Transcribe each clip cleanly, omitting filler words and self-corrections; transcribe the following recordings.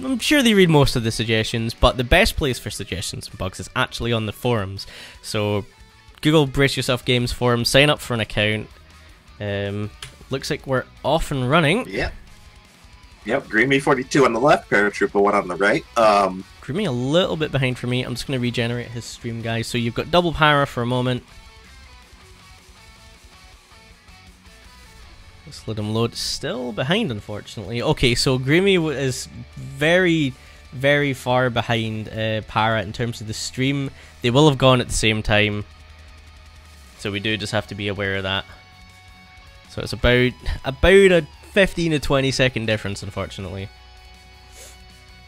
I'm sure they read most of the suggestions, but the best place for suggestions and bugs is actually on the forums. So Google Brace Yourself Games forum, sign up for an account. Looks like we're off and running. Yep. Yep, Grimy42 on the left, Paratroopa1 on the right. Grimy a little bit behind for me. I'm just going to regenerate his stream, guys. So you've got double para for a moment. Let's let him load. Still behind, unfortunately. Okay, so Grimy is very, very far behind Para in terms of the stream. They will have gone at the same time. So we do just have to be aware of that. So it's about a 15 to 20 second difference, unfortunately.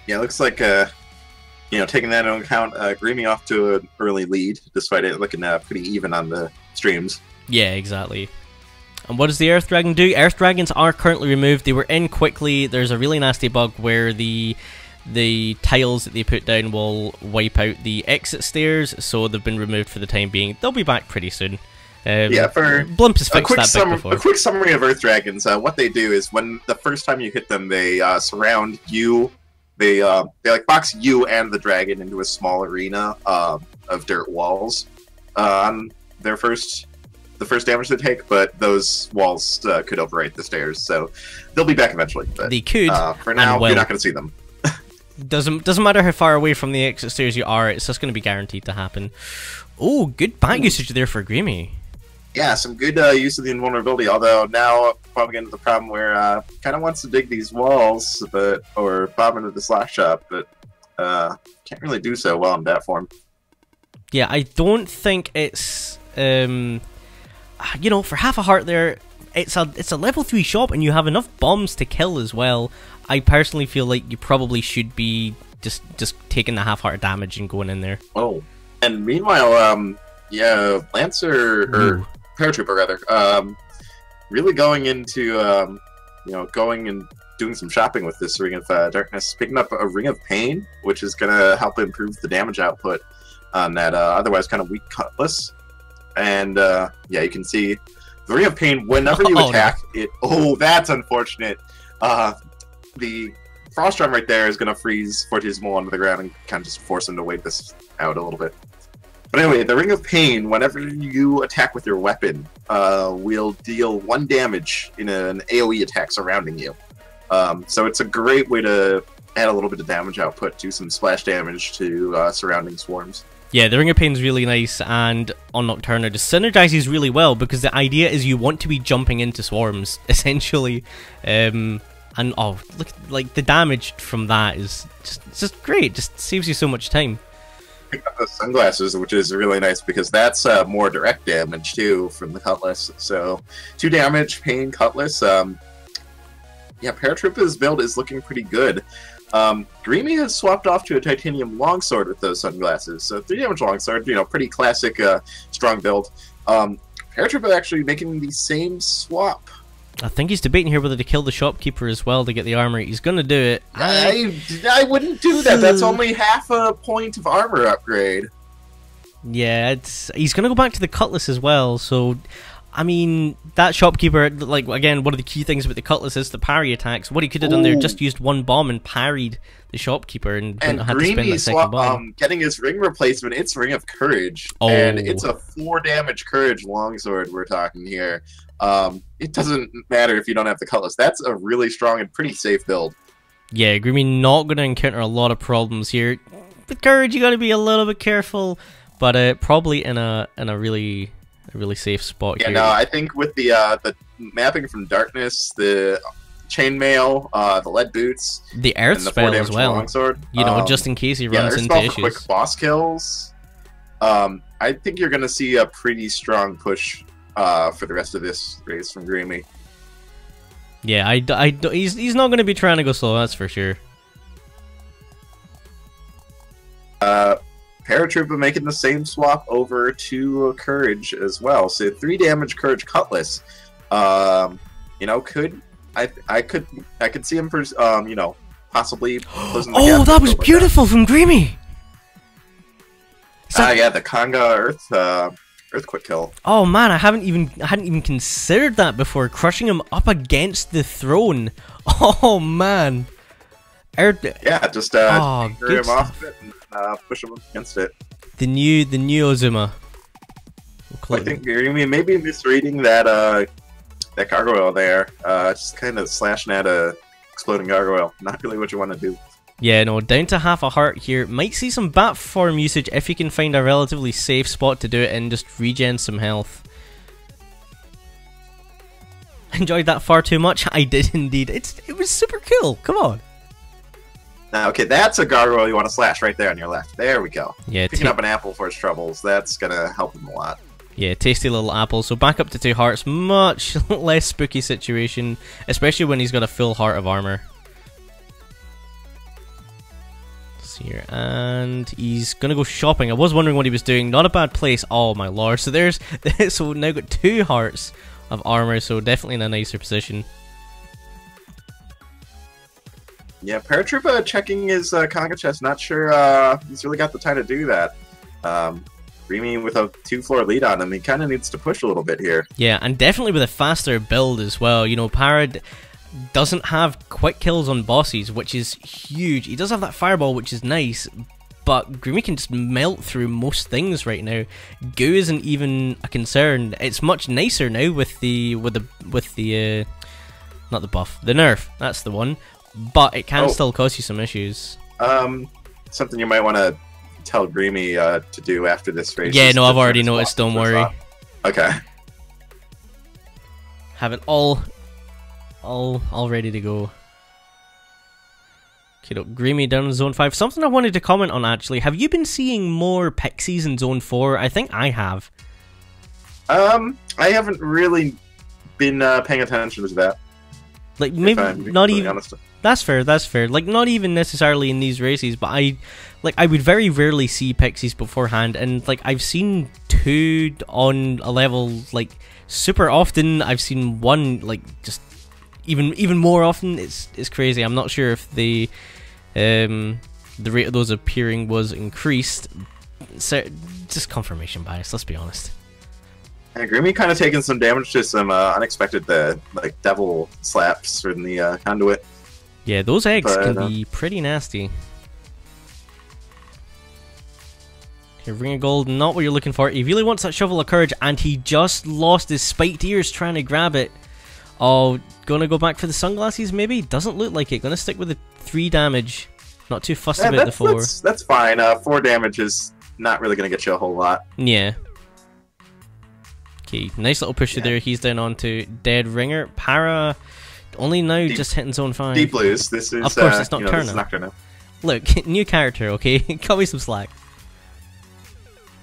Yeah, it looks like, you know, taking that into account, Grimy off to an early lead, despite it looking pretty even on the streams. Yeah, exactly. And what does the Earth Dragon do? Earth Dragons are currently removed. They were in quickly. There's a really nasty bug where the tiles that they put down will wipe out the exit stairs, so they've been removed for the time being. They'll be back pretty soon. Yeah, for Blimp has fixed that bug before. A quick summary of Earth Dragons. What they do is when the first time you hit them, they surround you. They like box you and the dragon into a small arena of dirt walls. On their the first damage they take, but those walls could overwrite the stairs, so they'll be back eventually. But, they could. For now, you're not going to see them. Doesn't matter how far away from the exit stairs you are, it's just going to be guaranteed to happen. Oh, good back usage there for Grimy. Yeah, some good use of the invulnerability, although now probably getting to the problem where kind of wants to dig these walls, or bomb into the slash shop, but can't really do so well in that form. Yeah, I don't think it's you know, for half a heart there, it's a level 3 shop and you have enough bombs to kill as well. I personally feel like you probably should be just taking the half heart damage and going in there. Oh, and meanwhile, yeah, Lancer or Paratroopa rather, really going into you know, going and doing some shopping with this Ring of Darkness, picking up a Ring of Pain, which is going to help improve the damage output on that otherwise kind of weak cutlass. And yeah, you can see the Ring of Pain, whenever you attack it. Oh, that's unfortunate. The Frost Drum right there is going to freeze Fortissimo onto the ground and kind of just force him to wait this out a little bit. But anyway, the Ring of Pain, whenever you attack with your weapon, will deal 1 damage in an AoE attack surrounding you. So it's a great way to add a little bit of damage output, do some splash damage to surrounding swarms. Yeah, the Ring of Pain is really nice, and on NocDOR just synergizes really well, because the idea is you want to be jumping into swarms, essentially. And oh, look, like the damage from that is just great, just saves you so much time. Pick up the sunglasses, which is really nice because that's more direct damage too from the cutlass. So 2 damage, Pain, cutlass. Yeah, Paratroopa's build is looking pretty good. Grimy has swapped off to a titanium longsword with those sunglasses. So 3 damage longsword, you know, pretty classic strong build. Paratroopa actually making the same swap. I think he's debating here whether to kill the shopkeeper as well to get the armor. He's going to do it. I wouldn't do that. That's only half a point of armor upgrade. Yeah, he's going to go back to the cutlass as well. So, I mean, that shopkeeper, like, again, one of the key things about the cutlass is the parry attacks. What he could have done there, just used 1 bomb and parried the shopkeeper and had to spend that second bomb. Getting his ring replacement, it's Ring of Courage. Oh. And it's a 4 damage Courage longsword we're talking here. It doesn't matter if you don't have the cutlass. That's a really strong and pretty safe build. Yeah, Grimy not going to encounter a lot of problems here. With Courage, you got to be a little bit careful, but probably in a really safe spot here. Yeah, no, I think with the mapping from Darkness, the chainmail, the lead boots, the earth spell as well. Longsword, you know, just in case he runs into issues. Quick boss kills. I think you're going to see a pretty strong push for the rest of this race from Grimy. Yeah, he's not going to be trying to go slow, that's for sure. Paratroopa making the same swap over to Courage as well. So 3 damage Courage cutlass. You know, I could see him for you know, possibly closing the gap. That was beautiful from Grimy. Yeah, the Conga Earthquake kill. Oh man, I hadn't even considered that before. Crushing him up against the throne. Oh man, Yeah, just oh, trigger him off it and push him against it. The new Ozuma. I think you're maybe misreading that that gargoyle there. Just kind of slashing at a exploding gargoyle. Not really what you want to do. Yeah, no, down to half a heart here. Might see some bat form usage if you can find a relatively safe spot to do it and just regen some health. Enjoyed that far too much? I did indeed. It was super cool. Come on. Okay, that's a gargoyle you want to slash right there on your left. There we go. Yeah, picking up an apple for his troubles. That's gonna help him a lot. Yeah, tasty little apple. So back up to 2 hearts. Much less spooky situation, especially when he's got a full heart of armor. Here, and he's gonna go shopping. I was wondering what he was doing. Not a bad place. Oh my lord. So there's so now got 2 hearts of armor, so definitely in a nicer position. Yeah, Paratroopa checking his conga chest. Not sure he's really got the time to do that. Grimy with a 2-floor lead on him, he kind of needs to push a little bit here. Yeah, and definitely with a faster build as well. You know, Parad doesn't have quick kills on bosses, which is huge. He does have that fireball, which is nice, but Grimy can just melt through most things right now. Goo isn't even a concern. It's much nicer now with the not the buff, the nerf. That's the one, but it can still cause you some issues. Something you might want to tell Grimy to do after this race. Yeah, no, I've already noticed. Don't worry. Okay. Have it all ready to go. Okay, look, Grimy down in Zone 5. Something I wanted to comment on, actually. Have you been seeing more pixies in Zone 4? I think I have. I haven't really been paying attention to that. Like, maybe not even... Honest. That's fair, that's fair. Like, not even necessarily in these races, but I would very rarely see pixies beforehand, and, like, I've seen 2 on a level, like, super often. I've seen 1, like, just... Even more often. It's crazy. I'm not sure if the rate of those appearing was increased. So, just confirmation bias, let's be honest. Yeah, Grimy kind of taking some damage to some unexpected like devil slaps from the conduit. Yeah, those eggs can be pretty nasty. Here, Ring of Gold, not what you're looking for. He really wants that Shovel of Courage, and he just lost his spiked ears trying to grab it. Oh, gonna go back for the sunglasses maybe? Doesn't look like it. Gonna stick with the 3 damage. Not too fussed about the 4. That's fine. 4 damage is not really gonna get you a whole lot. Yeah. Okay, nice little pusher there. He's down onto Dead Ringer. Para only now just hitting Zone 5. Deep Blues. This is, of course, it's Nocturna. This is Nocturna. Look, new character, okay? Cut me some slack.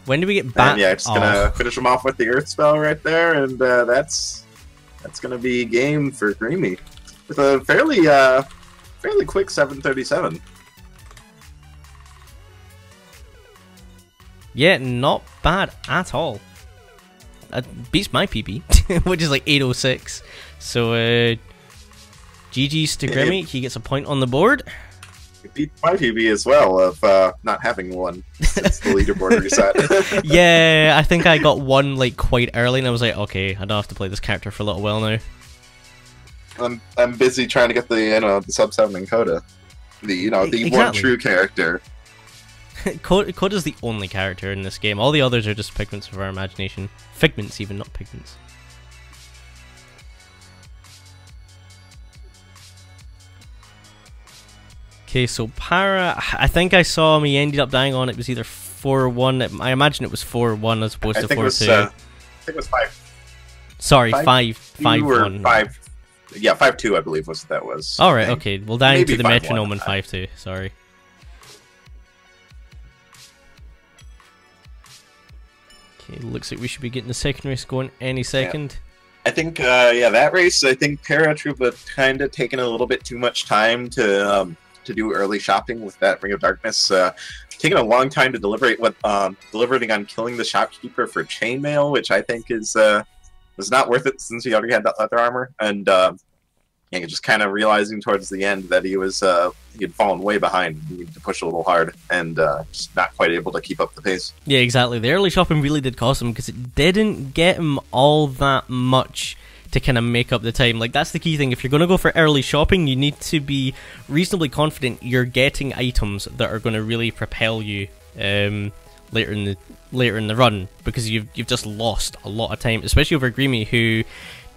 When do we get back? Yeah, just gonna finish him off with the Earth spell right there, and that's gonna be game for Grimy with a fairly quick 737. Yeah, not bad at all. That beats my PB, which is like 806. So GG's to Grimy. He gets a point on the board. It beat my PB as well of not having one since the leaderboard reset. Yeah, I think I got one like quite early, and I was like, okay, I don't have to play this character for a little while now. I'm busy trying to get the the sub 7 Coda, the one true character. Coda's the only character in this game. All the others are just figments of our imagination. Figments, even, not pigments. Okay, so Para, I think I saw him, he ended up dying on, it was either 4-1, I imagine it was 4-1 as opposed to 4-2. I think it was 5. Sorry, 5-1. 5. Yeah, 5-2 I believe was what that was. Alright, okay, we'll dive into the metronome in 5-2, sorry. Okay, looks like we should be getting the second race going any second. Yeah. I think, that race, I think Paratroopa kind of taking a little bit too much time to do early shopping with that Ring of Darkness. Taking a long time to deliberating on killing the shopkeeper for chainmail, which I think is was not worth it since he already had that leather armor. And just kind of realizing towards the end that he had fallen way behind. He needed to push a little hard and just not quite able to keep up the pace. Yeah, exactly. The early shopping really did cost him because it didn't get him all that much to kind of make up the time. Like, that's the key thing. If you're going to go for early shopping, you need to be reasonably confident you're getting items that are going to really propel you later in the run, because you've just lost a lot of time, especially over Grimy, who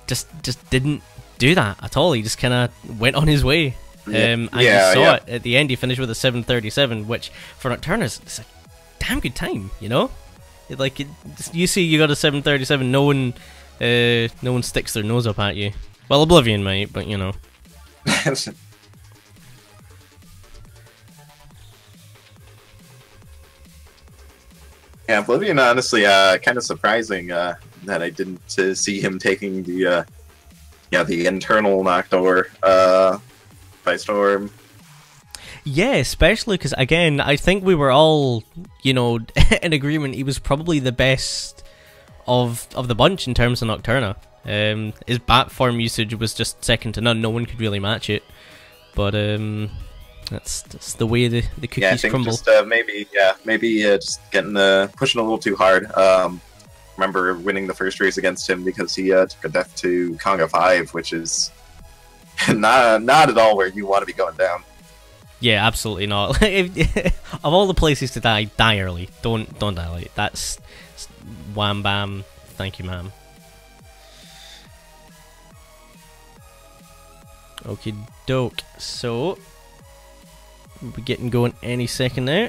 just didn't do that at all. He just kind of went on his way. And you saw it at the end. He finished with a 7:37, which for Nocturna is a damn good time, you know? You see you got a 7:37, no one sticks their nose up at you. Well, Oblivion might, but you know. Yeah, Oblivion, honestly, kind of surprising that I didn't see him taking the internal NocDOR by storm. Yeah, especially because, again, I think we were all, you know, in agreement he was probably the best of the bunch in terms of Nocturna. His bat form usage was just second to none. No one could really match it. But that's the way the cookies I think crumble. Just maybe just getting pushing a little too hard. Remember winning the first race against him because he took a death to Conga 5, which is not at all where you want to be going down. Yeah, absolutely not. Of all the places to die, die early. Don't die late. That's wham bam. Thank you, ma'am. Okie doke. So we'll be getting going any second now.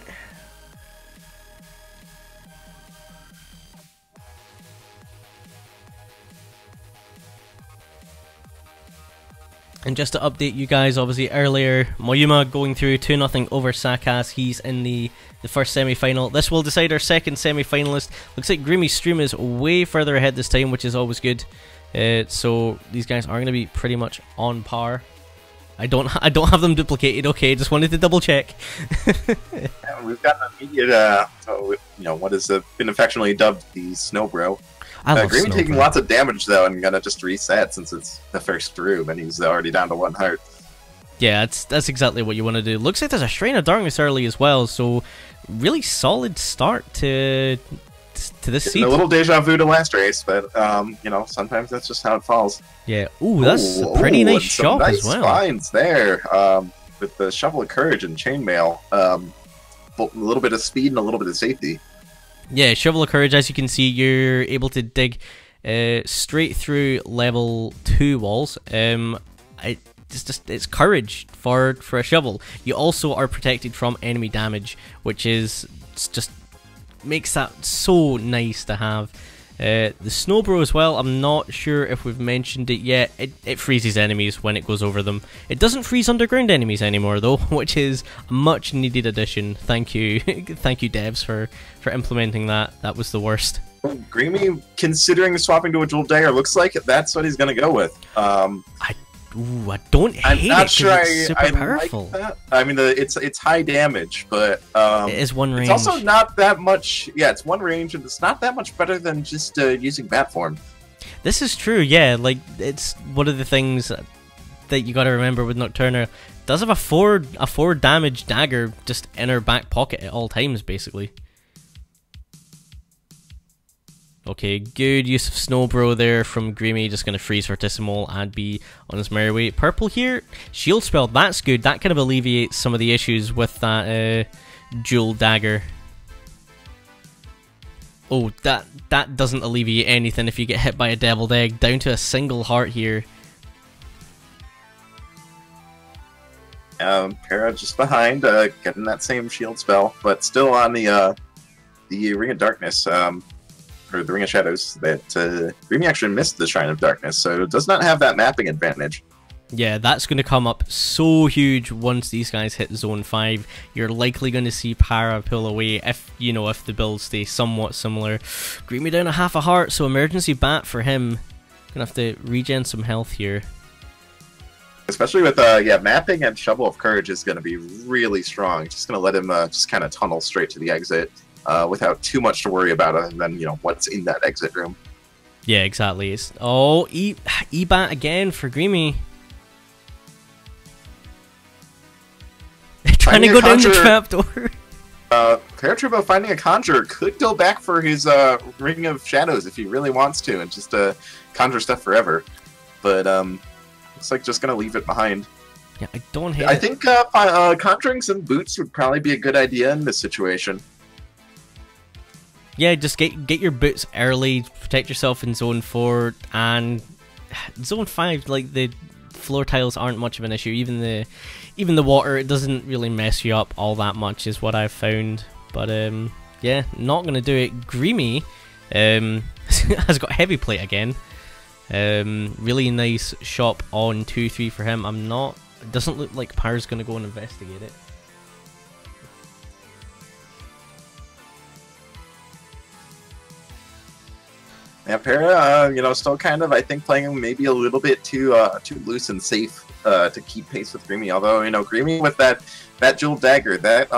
And just to update you guys, obviously earlier, Moyuma going through 2-0 over Sakas. He's in the first semi-final. This will decide our second semi-finalist. Looks like Grimy's stream is way further ahead this time, which is always good. So these guys are going to be pretty much on par. I don't have them duplicated. Okay, just wanted to double check. Yeah, we've got an immediate, what has been affectionately dubbed the Snow Bro. Grimy taking lots of damage though, and gonna just reset since it's the first room, and he's already down to 1 heart. Yeah, that's exactly what you want to do. Looks like there's a Shrine of Darkness early as well, so really solid start to this season. A little deja vu to last race, but sometimes that's just how it falls. Yeah. Ooh, that's a pretty nice shot as well. Nice finds there with the Shovel of Courage and Chainmail. A little bit of speed and a little bit of safety. Yeah, Shovel of Courage, as you can see, you're able to dig straight through level 2 walls. It's courage for a shovel. You also are protected from enemy damage, which is just makes that so nice to have. The Snowbro as well, I'm not sure if we've mentioned it yet. It freezes enemies when it goes over them. It doesn't freeze underground enemies anymore though, which is a much needed addition. Thank you thank you devs for implementing that. That was the worst. Grimy, considering swapping to a dual dagger, looks like that's what he's going to go with. I don't hate it because it's super powerful. Like that. I mean, it's high damage, but it is one range. It's also not that much. Yeah, it's one range, and it's not that much better than just using bat form. This is true. Yeah, like it's one of the things that you got to remember with Nocturna. It does have a 4 damage dagger just in her back pocket at all times, basically. Okay, good use of Snowbro there from Grimy, just going to freeze Fortissimo and be on his merry way. Purple here, Shield Spell, that's good. That kind of alleviates some of the issues with that dual dagger. Oh, that doesn't alleviate anything if you get hit by a Deviled Egg. Down to a single heart here. Para just behind, getting that same Shield Spell, but still on the Ring of Darkness. Or the Ring of Shadows, that Grimy actually missed the Shrine of Darkness, so it does not have that mapping advantage. Yeah, that's going to come up so huge once these guys hit Zone 5. You're likely going to see Para pull away if the builds stay somewhat similar. Grimy down a half a heart, so emergency bat for him. Gonna have to regen some health here. Especially with mapping and Shovel of Courage is going to be really strong. Just going to let him just kind of tunnel straight to the exit. Without too much to worry about other than, what's in that exit room. Yeah, exactly. It's, E-Bat again for Grimy. Trying to go down the trapdoor. Paratroopa finding a Conjure could go back for his Ring of Shadows if he really wants to, and just conjure stuff forever. but looks like just gonna leave it behind. Yeah, I don't hate it. I think conjuring some boots would probably be a good idea in this situation. Yeah, just get your boots early, protect yourself in Zone 4, and Zone 5, like, the floor tiles aren't much of an issue. Even the water, it doesn't really mess you up all that much, is what I've found. But yeah, not gonna do it. Grimy has got heavy plate again. Really nice shop on 2-3 for him. It doesn't look like Para's gonna go and investigate it. Yeah, Para, still kind of, I think, playing maybe a little bit too loose and safe to keep pace with Grimy. Although, Grimy with that jeweled dagger, that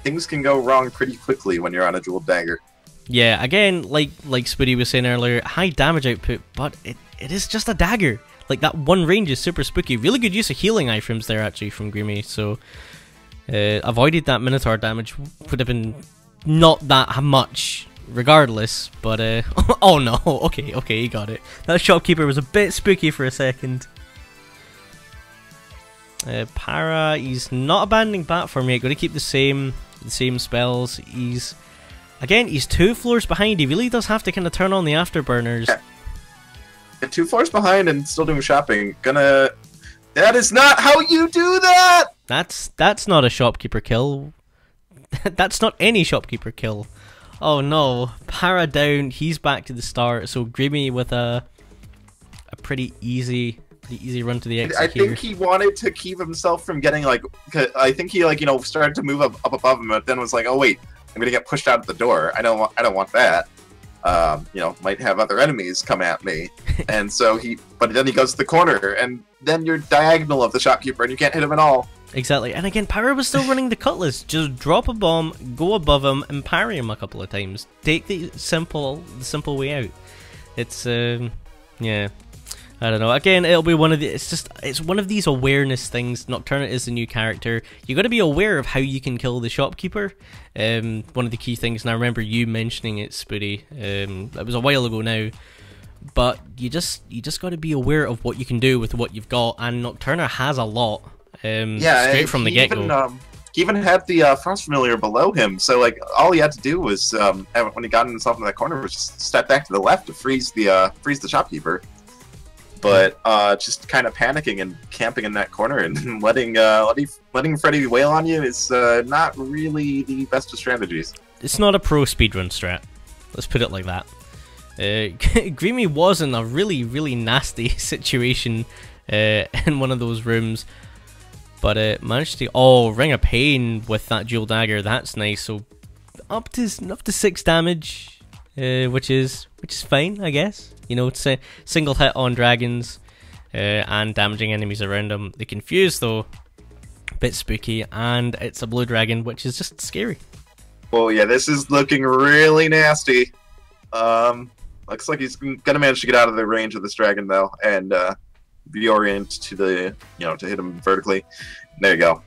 things can go wrong pretty quickly when you're on a jeweled dagger. Yeah, again, like Spoody was saying earlier, high damage output, but it is just a dagger. Like, that one range is super spooky. Really good use of healing items there, actually, from Grimy. So, avoided that Minotaur damage. Would have been not that much, regardless. But, oh no, okay, he got it. That shopkeeper was a bit spooky for a second. Para, he's not abandoning platform yet. Going to keep the same spells. He's 2 floors behind. He really does have to kind of turn on the afterburners. Yeah. 2 floors behind and still doing shopping. That is not how you do that! That's not a shopkeeper kill. That's not any shopkeeper kill. Oh no. Para down. He's back to the start. So Grimy with a pretty easy run to the exit. I think he wanted to keep himself from getting, like, I think he, started to move up above him, but then was like, oh wait, I'm gonna get pushed out of the door. I don't want that. Might have other enemies come at me. And so but then he goes to the corner, and then you're diagonal of the shopkeeper, and you can't hit him at all. Exactly. And again, Para was still running the cutlass. Just drop a bomb, go above him, and parry him a couple of times. Take the simple way out. It's, yeah. I don't know. Again, it'll be one of the. It's one of these awareness things. Nocturna is the new character. You got to be aware of how you can kill the shopkeeper. One of the key things, and I remember you mentioning it, Spoody. It was a while ago now, but you just got to be aware of what you can do with what you've got. And Nocturna has a lot. Straight from the get go. He even had the Frost Familiar below him, so all he had to do was when he got himself in that corner was just step back to the left to freeze the shopkeeper. But just kind of panicking and camping in that corner and letting Freddy wail on you is not really the best of strategies. It's not a pro speedrun strat. Let's put it like that. Grimy was in a really, really nasty situation in one of those rooms, but managed to Ring of Pain with that dual dagger. That's nice. So up to 6 damage, which is fine, I guess. It's a single hit on dragons and damaging enemies around them. The Confuse, though, a bit spooky, and it's a blue dragon, which is just scary. Oh yeah, this is looking really nasty. Looks like he's gonna manage to get out of the range of this dragon though, and reorient to the to hit him vertically. There you go.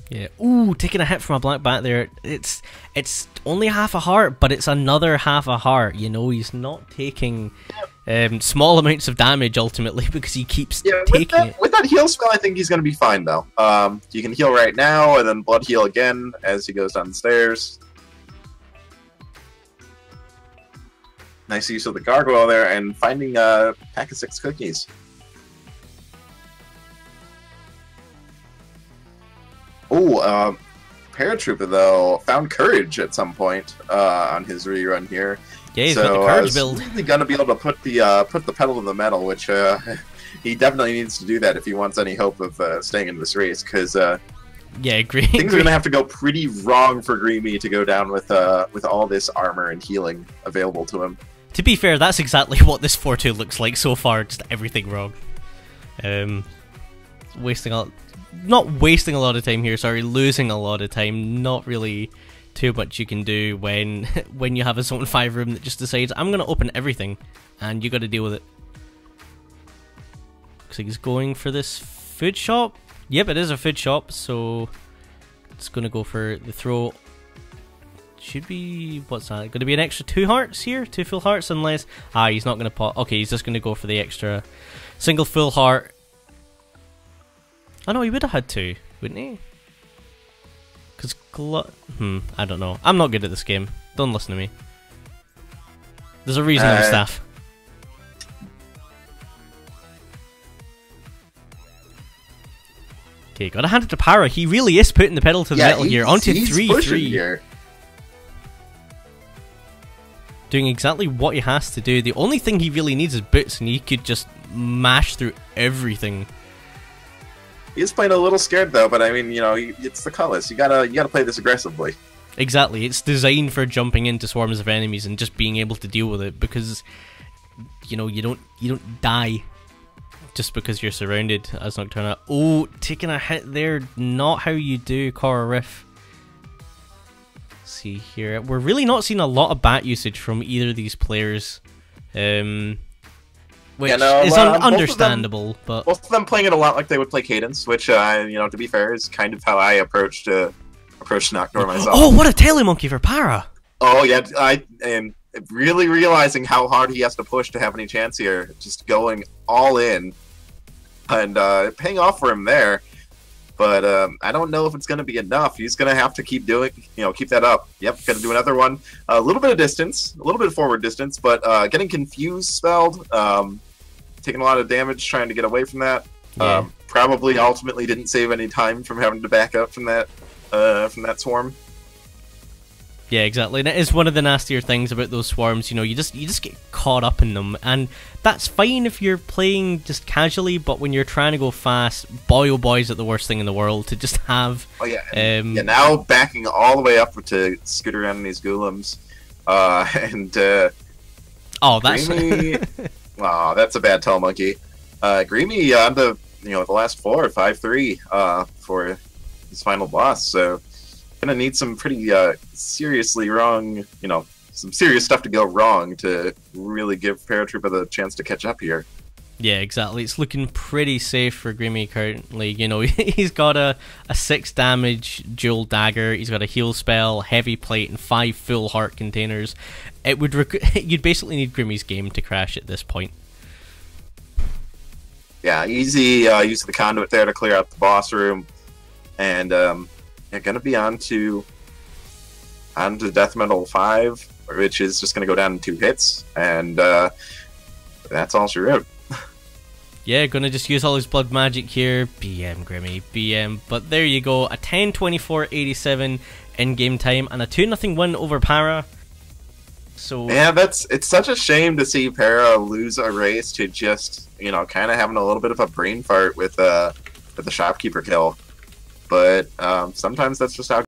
Yeah. Ooh, taking a hit from a black bat there. It's only half a heart, but it's another half a heart. He's not taking small amounts of damage ultimately because he keeps taking it. With that heal spell, I think he's going to be fine though. You can heal right now and then blood heal again as he goes down the stairs. Nice use of the gargoyle there and finding a pack of 6 cookies. Oh, Paratroopa though found courage at some point on his rerun here. Yeah, he's got the courage build. He's really gonna be able to put the pedal to the metal, which he definitely needs to do that if he wants any hope of staying in this race. Because things are gonna have to go pretty wrong for Grimy to go down with all this armor and healing available to him. To be fair, that's exactly what this 4-2 looks like so far. Just everything wrong. Not wasting a lot of time here, sorry, losing a lot of time. Not really too much you can do when you have a Zone 5 room that just decides, I'm going to open everything, and you got to deal with it. Looks like he's going for this food shop. Yep, it is a food shop, so it's going to go for the throw. should be, what's that? Going to be an extra 2 hearts here? 2 full hearts unless... he's not going to pop. Okay, he's just going to go for the extra single full heart. Oh no, he would have had 2, wouldn't he? Because I don't know. I'm not good at this game. Don't listen to me. There's a reason I'm staff. Okay, gotta hand it to Para. He really is putting the pedal to the metal here. Onto 3-3. Doing exactly what he has to do. The only thing he really needs is boots, and he could just mash through everything. He's playing a little scared though, but I mean, you know, it's the Cullis. You gotta play this aggressively. Exactly, it's designed for jumping into swarms of enemies and just being able to deal with it, because you know you don't die just because you're surrounded as Nocturna. Oh, taking a hit there, not how you do Cora Riff. See here, we're really not seeing a lot of bat usage from either of these players, which is understandable. But both of them playing it a lot like they would play Cadence, which you know, to be fair, is kind of how I approached NocDOR myself. Oh, what a telemonkey for Para! Oh yeah, I am really realizing how hard he has to push to have any chance here. Just going all in, and paying off for him there. But I don't know if it's going to be enough. He's going to have to keep doing, keep that up. Yep, got to do another one. A little bit of distance, a little bit of forward distance, but getting confused spelled, taking a lot of damage trying to get away from that. Yeah. Probably ultimately didn't save any time from having to back up from that swarm. Yeah, exactly. And it is one of the nastier things about those swarms. You know, you just get caught up in them, and that's fine if you're playing just casually. But when you're trying to go fast, boy oh boy, is it the worst thing in the world to just have. Oh yeah, now backing all the way up to scoot around in these golems, oh, that's Grimy. Oh, that's a bad telemonkey. Grimy on the the last 4, 5-3 for his final boss. So gonna need some pretty seriously wrong, some serious stuff to go wrong to really give Paratroopa the chance to catch up here. Yeah, exactly. It's looking pretty safe for Grimy currently. You know, he's got a 6 damage dual dagger. He's got a heal spell, heavy plate, and 5 full heart containers. It would you'd basically need Grimy's game to crash at this point. Yeah, easy use of the conduit there to clear out the boss room, and gonna be on to Death Metal 5, which is just gonna go down in 2 hits, and that's all she wrote. Yeah, gonna just use all his blood magic here. BM Grimy, BM. But there you go, a 10-24-87 in game time, and a 2-0 win over Para. So yeah, it's such a shame to see Para lose a race to just kind of having a little bit of a brain fart with the shopkeeper kill. But sometimes that's just how